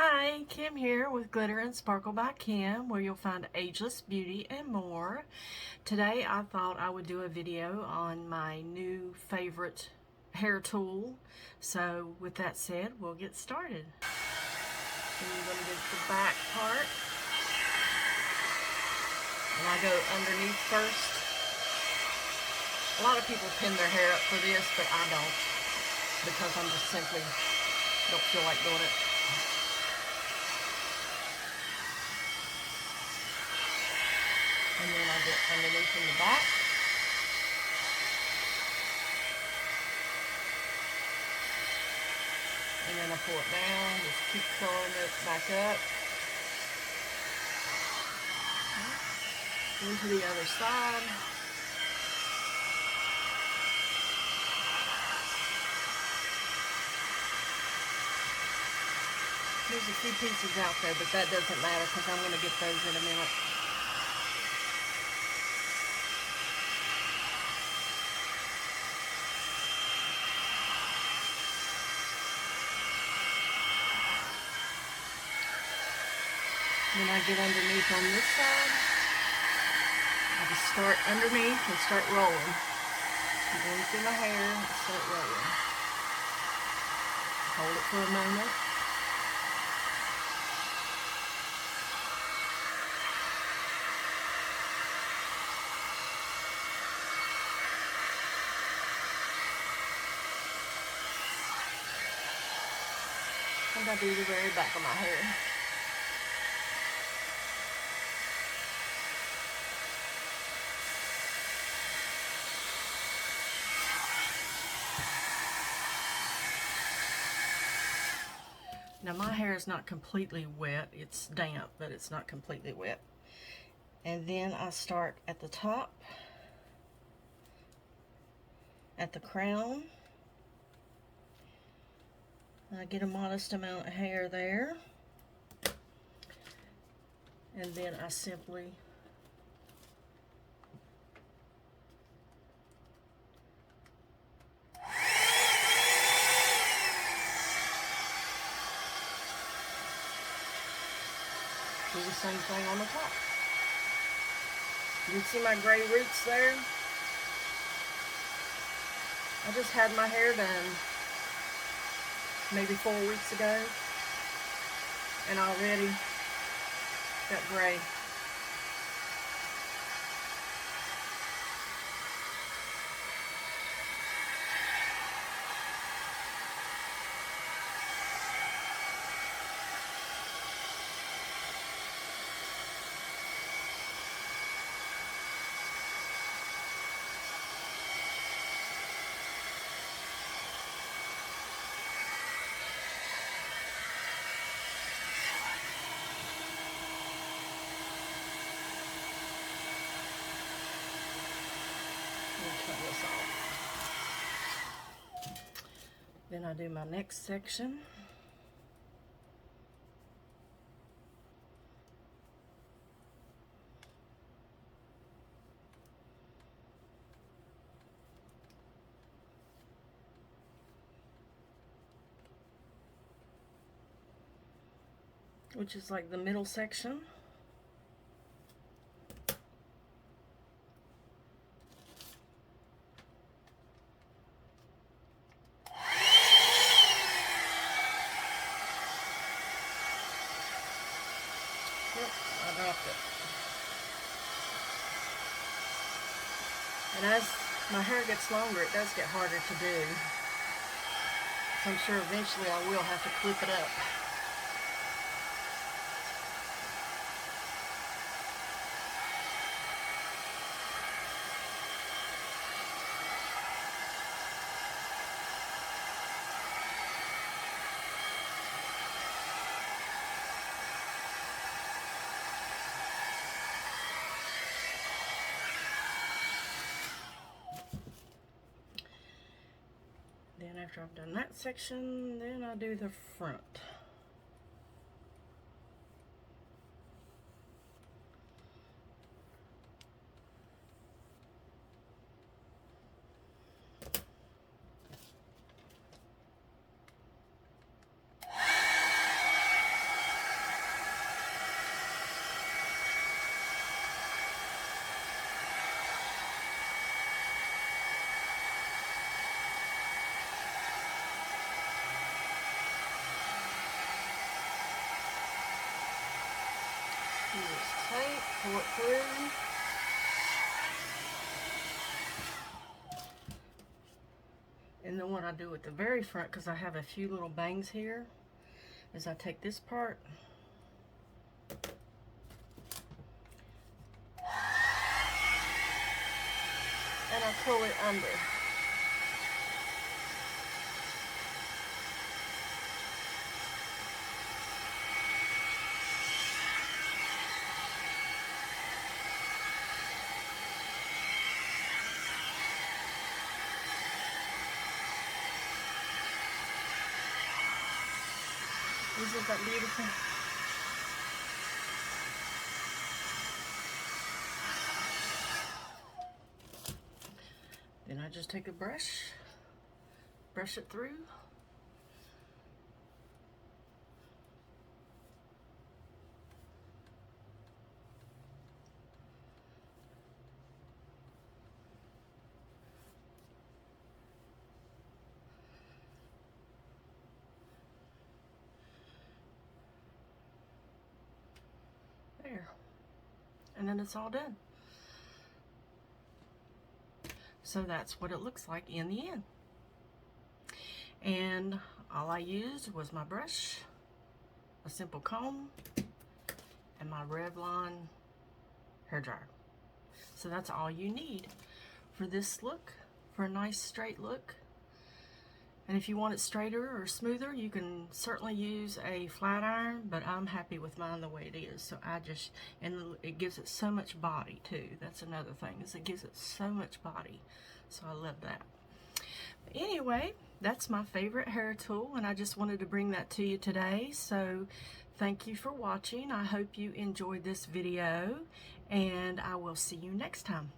Hi, Kim here with Glitter and Sparkle by Kim, where you'll find ageless beauty and more. Today I thought I would do a video on my new favorite hair tool. So with that said, we'll get started. And you're going to get the back part. And I go underneath first. A lot of people pin their hair up for this, but I don't, because I'm just simply don't feel like doing it. And then I get underneath in the back. And then I pull it down, just keep curling it back up. Into the other side. There's a few pieces out there, but that doesn't matter because I'm going to get those in a minute. Then I get underneath on this side. I just start underneath and start rolling. I'm going through my hair and start rolling. Hold it for a moment. And I do the very back of my hair. Now my hair is not completely wet, it's damp, but it's not completely wet. And then I start at the top, at the crown. I get a modest amount of hair there. And then I simply do the same thing on the top. You can see my gray roots there. I just had my hair done maybe 4 weeks ago, and already got gray. Cut this off. Then I do my next section. Which is like the middle section. I dropped it. And as my hair gets longer, it does get harder to do. So I'm sure eventually I will have to clip it up. Then after I've done that section, then I do the front. paint, pull it through. And then what I do at the very front, because I have a few little bangs here, is I take this part and I pull it under. Isn't that beautiful? Then I just take a brush, brush it through. There. And then it's all done. So that's what it looks like in the end. And all I used was my brush, a simple comb, and my Revlon hairdryer. So that's all you need for this look, for a nice straight look. And if you want it straighter or smoother, you can certainly use a flat iron, but I'm happy with mine the way it is. So and it gives it so much body too. That's another thing, is it gives it so much body. So I love that. But anyway, that's my favorite hair tool, and I just wanted to bring that to you today. So thank you for watching. I hope you enjoyed this video, and I will see you next time.